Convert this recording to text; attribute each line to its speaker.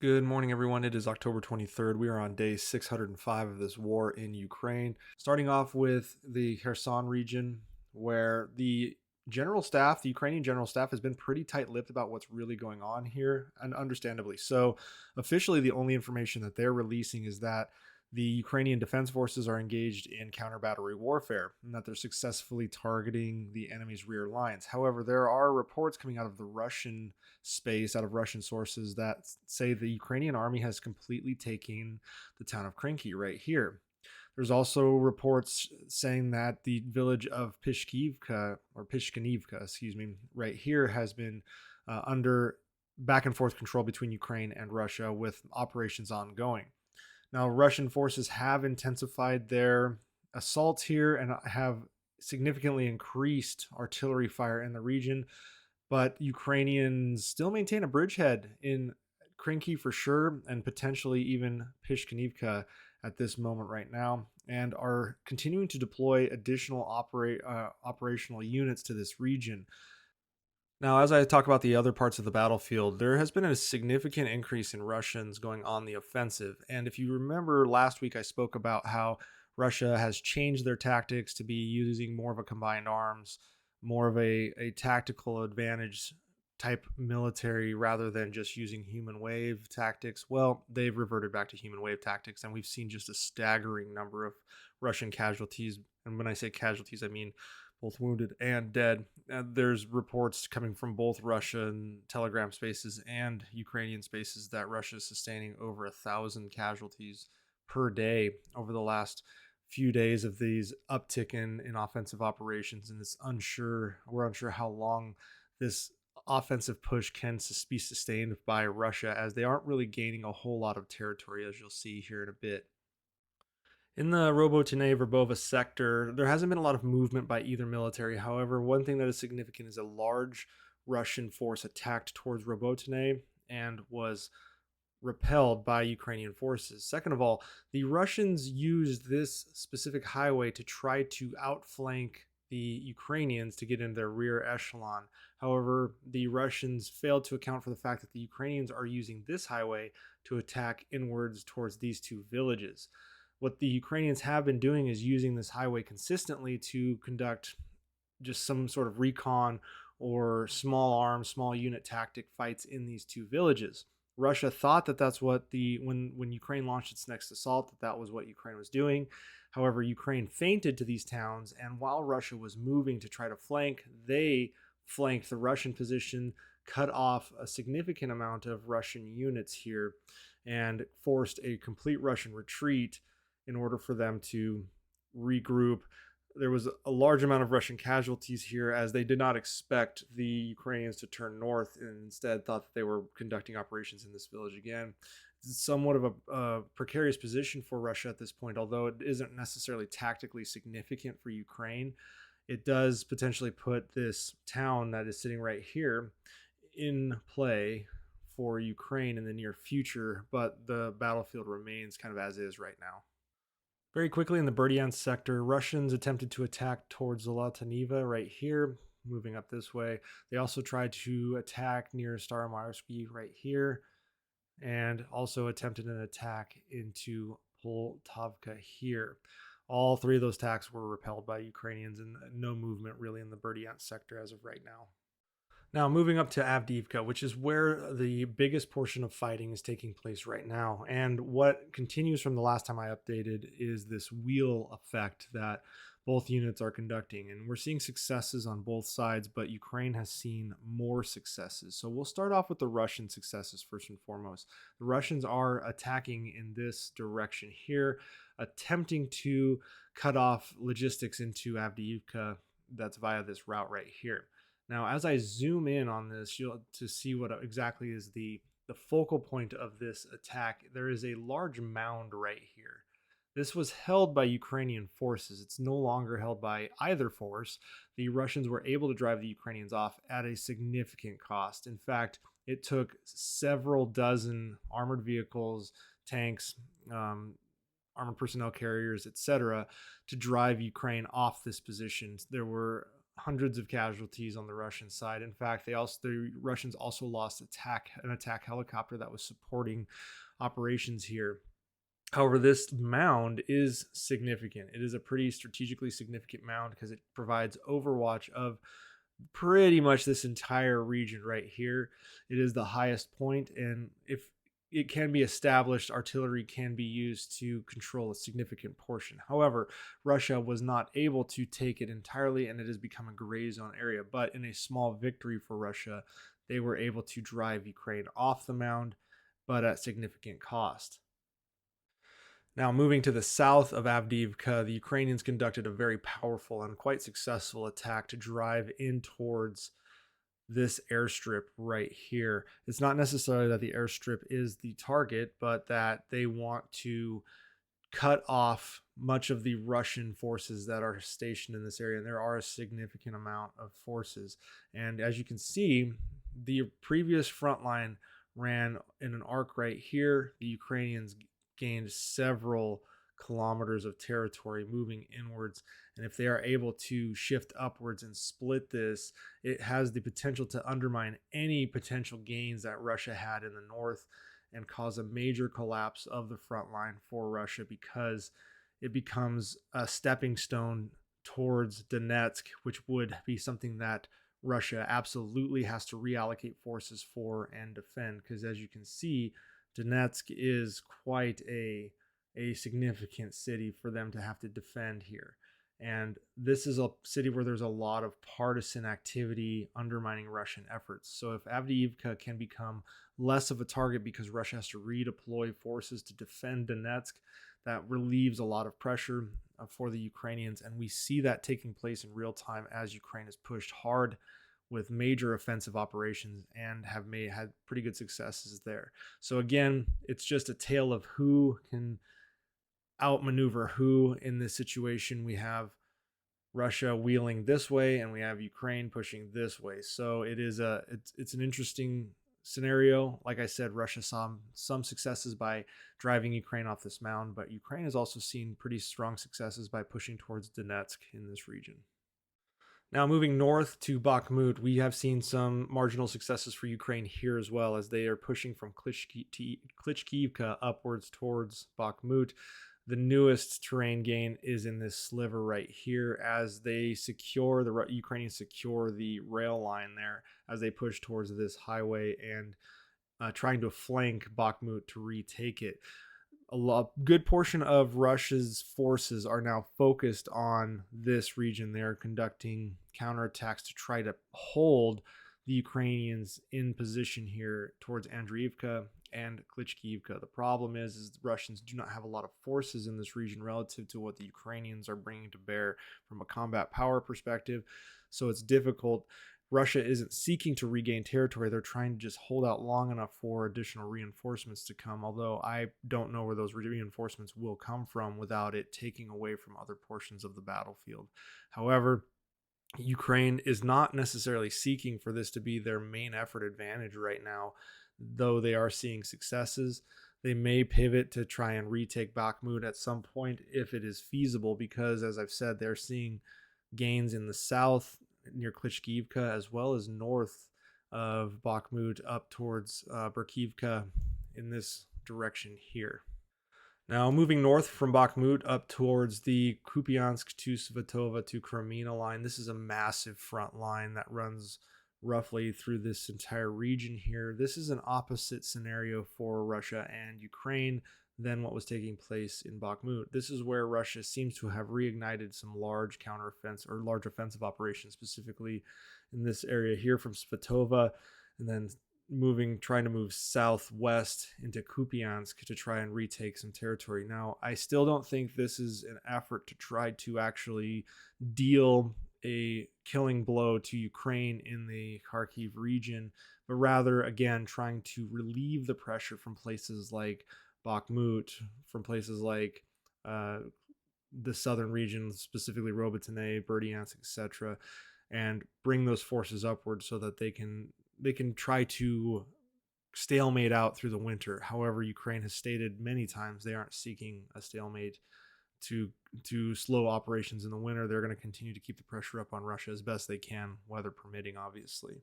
Speaker 1: Good morning, everyone. It is October 23rd. We are on day 605 of this war in Ukraine. Starting off with the Kherson region, where the general staff, the Ukrainian general staff, has been pretty tight lipped about what's really going on here, and understandably so. Officially, the only information that they're releasing is that the Ukrainian defense forces are engaged in counter battery warfare and that they're successfully targeting the enemy's rear lines. However, there are reports coming out of the Russian space, out of Russian sources, that say the Ukrainian army has completely taken the town of Krinky right here. There's also reports saying that the village of Pishkanivka, excuse me, right here has been under back and forth control between Ukraine and Russia with operations ongoing. Now, Russian forces have intensified their assaults here and have significantly increased artillery fire in the region, but Ukrainians still maintain a bridgehead in Krinky for sure, and potentially even Pishkanivka at this moment right now, and are continuing to deploy additional operational units to this region. Now, as I talk about the other parts of the battlefield, there has been a significant increase in Russians going on the offensive. And if you remember last week, I spoke about how Russia has changed their tactics to be using more of a combined arms, more of a tactical advantage type military rather than just using human wave tactics. Well, they've reverted back to human wave tactics, and we've seen just a staggering number of Russian casualties. And when I say casualties, I mean both wounded and dead. There's reports coming from both Russian Telegram spaces and Ukrainian spaces that Russia is sustaining over 1,000 casualties per day over the last few days of these uptick in offensive operations, and we're unsure how long this offensive push can be sustained by Russia, as they aren't really gaining a whole lot of territory, as you'll see here in a bit. In the Robotine-Verbova sector, there hasn't been a lot of movement by either military. However, one thing that is significant is a large Russian force attacked towards Robotine and was repelled by Ukrainian forces. Second of all, the Russians used this specific highway to try to outflank the Ukrainians to get in their rear echelon. However, the Russians failed to account for the fact that the Ukrainians are using this highway to attack inwards towards these two villages. What the Ukrainians have been doing is using this highway consistently to conduct just some sort of recon or small arms, small unit tactic fights in these two villages. Russia thought that that's what when Ukraine launched its next assault, that was what Ukraine was doing. However, Ukraine feinted to these towns, and while Russia was moving to try to flank, they flanked the Russian position, cut off a significant amount of Russian units here, and forced a complete Russian retreat in order for them to regroup. There was a large amount of Russian casualties here, as they did not expect the Ukrainians to turn north and instead thought that they were conducting operations in this village again. It's somewhat of a precarious position for Russia at this point, although it isn't necessarily tactically significant for Ukraine. It does potentially put this town that is sitting right here in play for Ukraine in the near future, but the battlefield remains kind of as is right now. Very quickly in the Berdyansk sector, Russians attempted to attack towards Zolotaniva right here, moving up this way. They also tried to attack near Staromarsky right here, and also attempted an attack into Poltavka here. All three of those attacks were repelled by Ukrainians, and no movement really in the Berdyansk sector as of right now. Now, moving up to Avdiivka, which is where the biggest portion of fighting is taking place right now. And what continues from the last time I updated is this wheel effect that both units are conducting. And we're seeing successes on both sides, but Ukraine has seen more successes. So we'll start off with the Russian successes first and foremost. The Russians are attacking in this direction here, attempting to cut off logistics into Avdiivka. That's via this route right here. Now, as I zoom in on this, you'll to see what exactly is the focal point of this attack. There is a large mound right here. This was held by Ukrainian forces. It's no longer held by either force. The Russians were able to drive the Ukrainians off at a significant cost. In fact, it took several dozen armored vehicles, tanks, armored personnel carriers, etc., to drive Ukraine off this position. There were hundreds of casualties on the Russian side. In fact, the Russians also lost an attack helicopter that was supporting operations here. However, this mound is significant. It is a pretty strategically significant mound because it provides overwatch of pretty much this entire region right here. It is the highest point, and if it can be established, artillery can be used to control a significant portion. However, Russia was not able to take it entirely, and it has become a gray zone area. But in a small victory for Russia, they were able to drive Ukraine off the mound, but at significant cost. Now, moving to the south of Avdiivka, the Ukrainians conducted a very powerful and quite successful attack to drive in towards this airstrip right here. It's not necessarily that the airstrip is the target, but that they want to cut off much of the Russian forces that are stationed in this area. And there are a significant amount of forces. And as you can see, the previous front line ran in an arc right here. The Ukrainians gained several kilometers of territory moving inwards, and if they are able to shift upwards and split this, it has the potential to undermine any potential gains that Russia had in the north and cause a major collapse of the front line for Russia, because it becomes a stepping stone towards Donetsk, which would be something that Russia absolutely has to reallocate forces for and defend, because as you can see, Donetsk is quite a significant city for them to have to defend here. And this is a city where there's a lot of partisan activity undermining Russian efforts. So if Avdiivka can become less of a target because Russia has to redeploy forces to defend Donetsk, that relieves a lot of pressure for the Ukrainians. And we see that taking place in real time as Ukraine is pushed hard with major offensive operations and have had pretty good successes there. So again, it's just a tale of who can outmaneuver who in this situation. We have Russia wheeling this way and we have Ukraine pushing this way. So it's an interesting scenario. Like I said, Russia saw some successes by driving Ukraine off this mound, but Ukraine has also seen pretty strong successes by pushing towards Donetsk in this region. Now, moving north to Bakhmut, we have seen some marginal successes for Ukraine here as well, as they are pushing from Klitschkiivka upwards towards Bakhmut. The newest terrain gain is in this sliver right here, as the Ukrainians secure the rail line there as they push towards this highway and trying to flank Bakhmut to retake it. A good portion of Russia's forces are now focused on this region. They're conducting counterattacks to try to hold the Ukrainians in position here towards Avdiivka and Klitschkiivka. The problem is the Russians do not have a lot of forces in this region relative to what the Ukrainians are bringing to bear from a combat power perspective. So it's difficult. Russia isn't seeking to regain territory. They're trying to just hold out long enough for additional reinforcements to come, although I don't know where those reinforcements will come from without it taking away from other portions of the battlefield. However, Ukraine is not necessarily seeking for this to be their main effort advantage right now, though they are seeing successes. They may pivot to try and retake Bakhmut at some point if it is feasible, because, as I've said, they're seeing gains in the south near Klitschkiivka, as well as north of Bakhmut up towards Berkivka in this direction here. Now, moving north from Bakhmut up towards the Kupiansk to Svatova to Kreminna line, this is a massive front line that runs roughly through this entire region here. This is an opposite scenario for Russia and Ukraine than what was taking place in Bakhmut. This is where Russia seems to have reignited some large counteroffensive or large offensive operations, specifically in this area here from Svatova, and then trying to move southwest into Kupiansk to try and retake some territory. Now, I still don't think this is an effort to try to actually deal a killing blow to Ukraine in the Kharkiv region, but rather, again, trying to relieve the pressure from places like Bakhmut, from places like the southern regions, specifically Robotyne, Berdyansk, etc., and bring those forces upward so that they can try to stalemate out through the winter. However, Ukraine has stated many times they aren't seeking a stalemate. to to slow operations in the winter. They're going to continue to keep the pressure up on Russia as best they can, weather permitting, obviously.